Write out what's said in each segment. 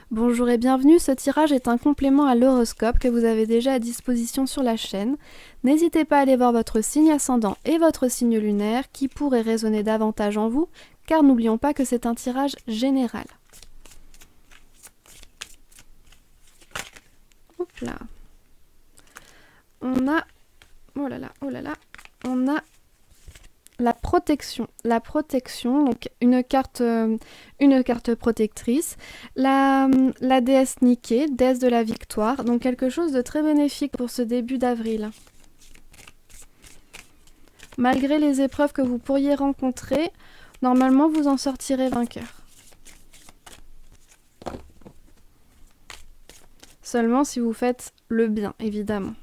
Bonjour et bienvenue, ce tirage est un complément à l'horoscope que vous avez déjà à disposition sur la chaîne. N'hésitez pas à aller voir votre signe ascendant et votre signe lunaire qui pourrait résonner davantage en vous, car n'oublions pas que c'est un tirage général. Hop là. On a... oh là là, on a la protection. La protection, donc une carte protectrice. La déesse Niké, déesse de la victoire. Donc quelque chose de très bénéfique pour ce début d'avril. Malgré les épreuves que vous pourriez rencontrer, normalement vous en sortirez vainqueur. Seulement si vous faites le bien, évidemment.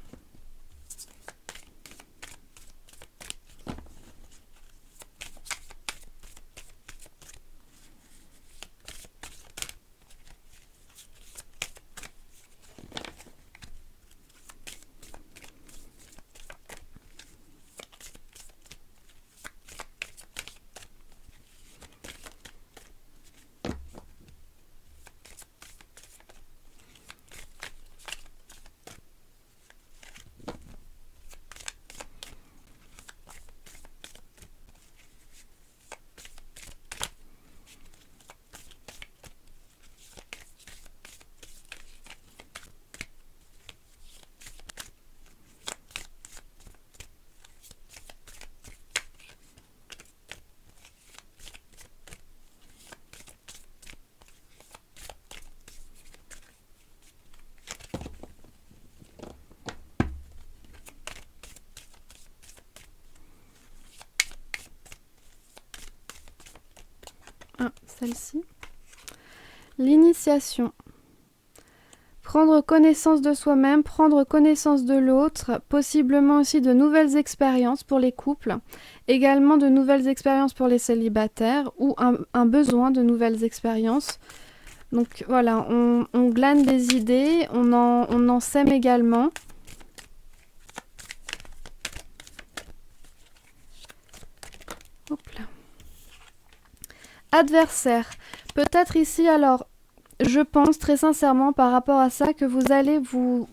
Celle-ci. L'initiation. Prendre connaissance de soi-même, prendre connaissance de l'autre, possiblement aussi de nouvelles expériences pour les couples, également de nouvelles expériences pour les célibataires ou un besoin de nouvelles expériences. Donc voilà, on glane des idées, on en sème également. Hop là. Adversaire. Peut-être ici alors, je pense très sincèrement par rapport à ça que vous allez vous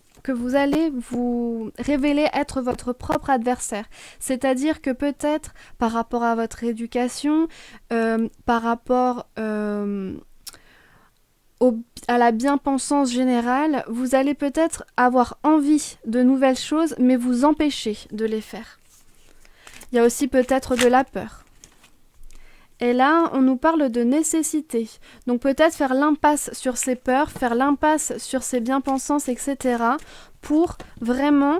révéler être votre propre adversaire. C'est-à-dire que peut-être par rapport à votre éducation, par rapport à la bien-pensance générale, vous allez peut-être avoir envie de nouvelles choses, mais vous empêcher de les faire. Il y a aussi peut-être de la peur. Et là, on nous parle de nécessité. Donc peut-être faire l'impasse sur ses peurs, faire l'impasse sur ses bien-pensances, etc. pour vraiment,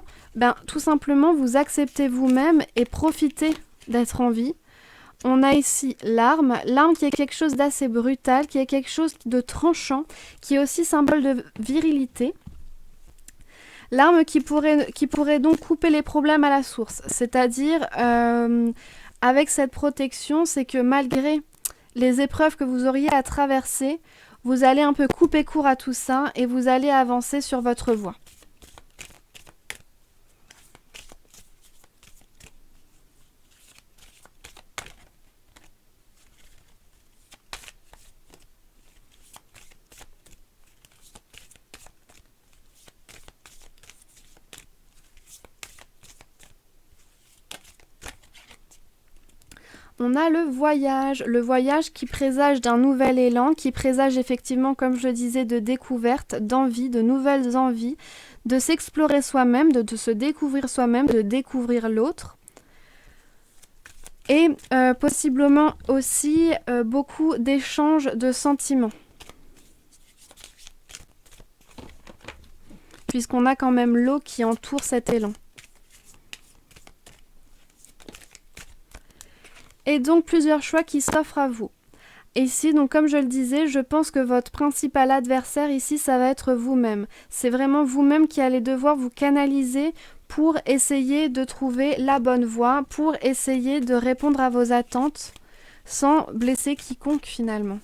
tout simplement vous accepter vous-même et profiter d'être en vie. On a ici l'arme qui est quelque chose d'assez brutal, qui est quelque chose de tranchant, qui est aussi symbole de virilité. L'arme qui pourrait donc couper les problèmes à la source, c'est-à-dire avec cette protection, c'est que malgré les épreuves que vous auriez à traverser, vous allez un peu couper court à tout ça et vous allez avancer sur votre voie. On a le voyage qui présage d'un nouvel élan, qui présage effectivement, comme je le disais, de découverte, d'envie, de nouvelles envies, de s'explorer soi-même, de se découvrir soi-même, de découvrir l'autre. Et possiblement aussi beaucoup d'échanges de sentiments. Puisqu'on a quand même l'eau qui entoure cet élan. Et donc plusieurs choix qui s'offrent à vous. Ici, donc comme je le disais, je pense que votre principal adversaire ici, ça va être vous-même. C'est vraiment vous-même qui allez devoir vous canaliser pour essayer de trouver la bonne voie, pour essayer de répondre à vos attentes sans blesser quiconque finalement.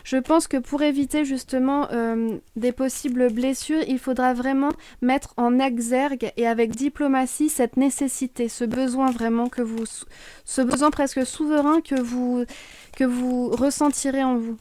Je pense que pour éviter justement des possibles blessures, il faudra vraiment mettre en exergue et avec diplomatie cette nécessité, ce besoin vraiment ce besoin presque souverain que vous ressentirez en vous.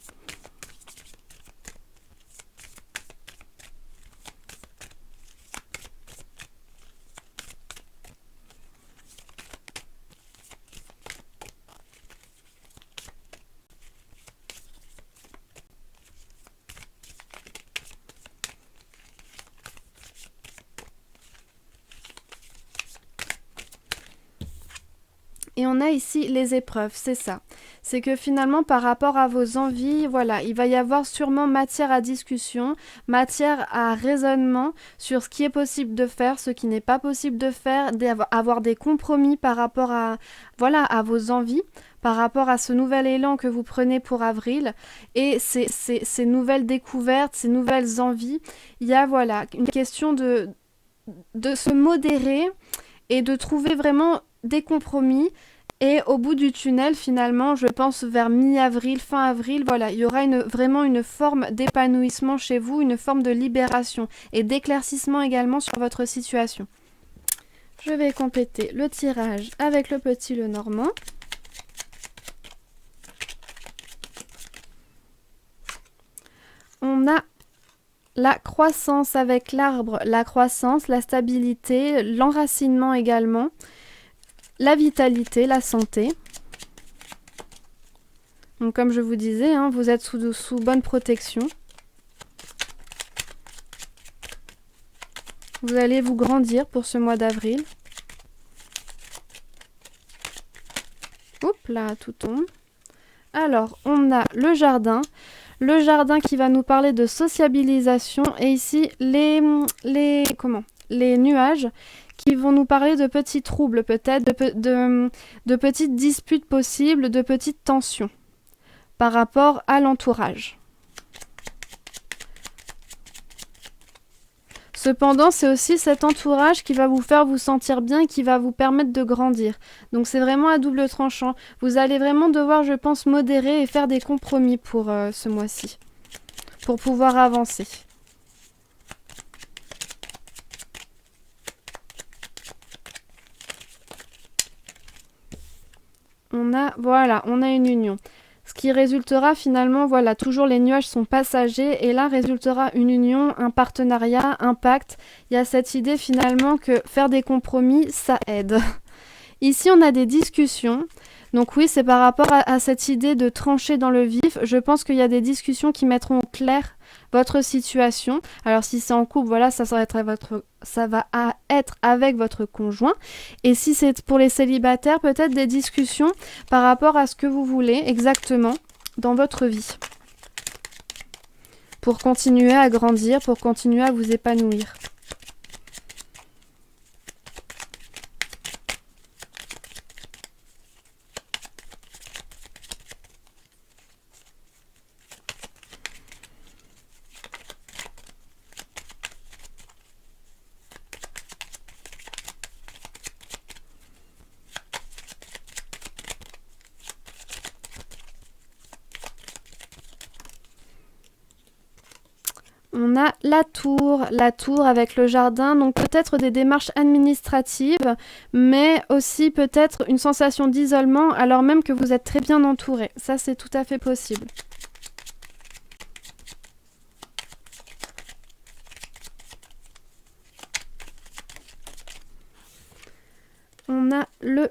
Et on a ici les épreuves, c'est ça. C'est que finalement, par rapport à vos envies, voilà, il va y avoir sûrement matière à discussion, matière à raisonnement sur ce qui est possible de faire, ce qui n'est pas possible de faire, avoir des compromis par rapport à, voilà, à vos envies, par rapport à ce nouvel élan que vous prenez pour avril et ces nouvelles découvertes, ces nouvelles envies. Il y a, voilà, une question de se modérer et de trouver vraiment des compromis. Et au bout du tunnel, finalement, je pense vers mi-avril, fin avril, voilà, il y aura vraiment une forme d'épanouissement chez vous, une forme de libération et d'éclaircissement également sur votre situation. Je vais compléter le tirage avec le petit Lenormand. On a la croissance avec l'arbre, la croissance, la stabilité, l'enracinement également. La vitalité, la santé. Donc comme je vous disais, hein, vous êtes sous bonne protection. Vous allez vous grandir pour ce mois d'avril. Oups là, tout tombe. Alors, on a le jardin. Le jardin qui va nous parler de sociabilisation. Et ici, les nuages qui vont nous parler de petits troubles peut-être, de petites disputes possibles, de petites tensions par rapport à l'entourage. Cependant, c'est aussi cet entourage qui va vous faire vous sentir bien et qui va vous permettre de grandir. Donc c'est vraiment à double tranchant. Vous allez vraiment devoir, je pense, modérer et faire des compromis pour ce mois-ci, pour pouvoir avancer. On a une union. Ce qui résultera finalement, voilà, toujours les nuages sont passagers et là résultera une union, un partenariat, un pacte. Il y a cette idée finalement que faire des compromis, ça aide. Ici, on a des discussions. Donc oui, c'est par rapport à cette idée de trancher dans le vif. Je pense qu'il y a des discussions qui mettront au clair votre situation. Alors si c'est en couple, voilà, ça va être avec votre conjoint. Et si c'est pour les célibataires, peut-être des discussions par rapport à ce que vous voulez exactement dans votre vie. Pour continuer à grandir, pour continuer à vous épanouir. On a la tour avec le jardin, donc peut-être des démarches administratives, mais aussi peut-être une sensation d'isolement alors même que vous êtes très bien entouré. Ça, c'est tout à fait possible. On a le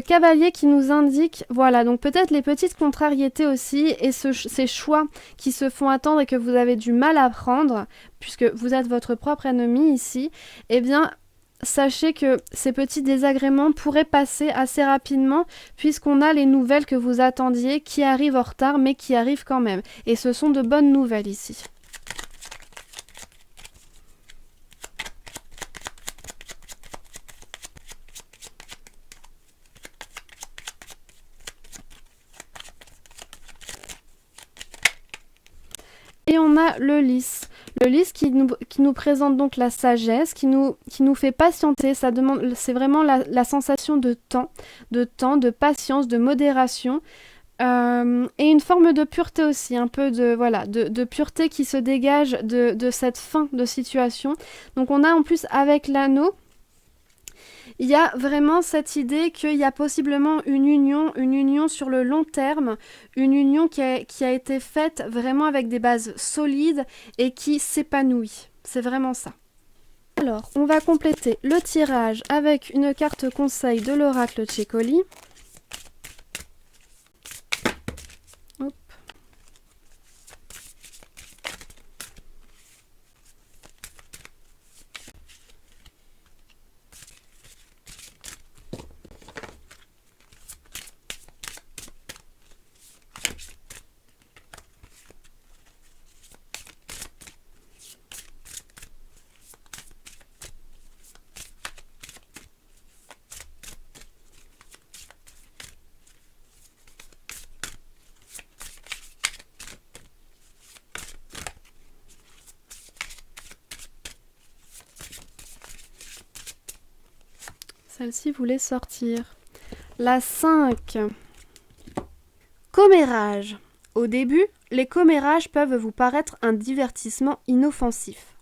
cavalier qui nous indique, voilà, donc peut-être les petites contrariétés aussi et ces choix qui se font attendre et que vous avez du mal à prendre, puisque vous êtes votre propre ennemi ici, eh bien, sachez que ces petits désagréments pourraient passer assez rapidement puisqu'on a les nouvelles que vous attendiez qui arrivent en retard mais qui arrivent quand même. Et ce sont de bonnes nouvelles ici. Et on a le lys. Le lys qui nous présente donc la sagesse, qui nous fait patienter. C'est vraiment la sensation de temps, de patience, de modération. et une forme de pureté aussi, un peu de pureté qui se dégage de cette fin de situation. Donc on a en plus avec l'anneau, il y a vraiment cette idée qu'il y a possiblement une union sur le long terme, une union qui a été faite vraiment avec des bases solides et qui s'épanouit. C'est vraiment ça. Alors, on va compléter le tirage avec une carte conseil de l'oracle Tchékoli. Hop. Celle-ci voulait sortir. La 5. Commérage. Au début, les commérages peuvent vous paraître un divertissement inoffensif.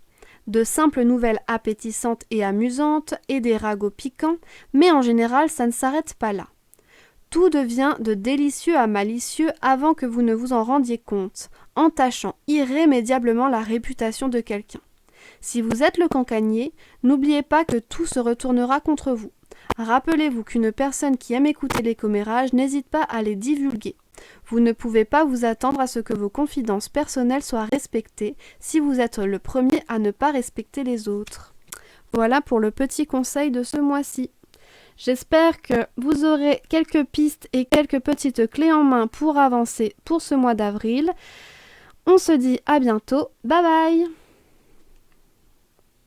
De simples nouvelles appétissantes et amusantes et des ragots piquants, mais en général, ça ne s'arrête pas là. Tout devient de délicieux à malicieux avant que vous ne vous en rendiez compte, entachant irrémédiablement la réputation de quelqu'un. Si vous êtes le cancanier, n'oubliez pas que tout se retournera contre vous. Rappelez-vous qu'une personne qui aime écouter les commérages n'hésite pas à les divulguer. Vous ne pouvez pas vous attendre à ce que vos confidences personnelles soient respectées si vous êtes le premier à ne pas respecter les autres. Voilà pour le petit conseil de ce mois-ci. J'espère que vous aurez quelques pistes et quelques petites clés en main pour avancer pour ce mois d'avril. On se dit à bientôt. Bye bye!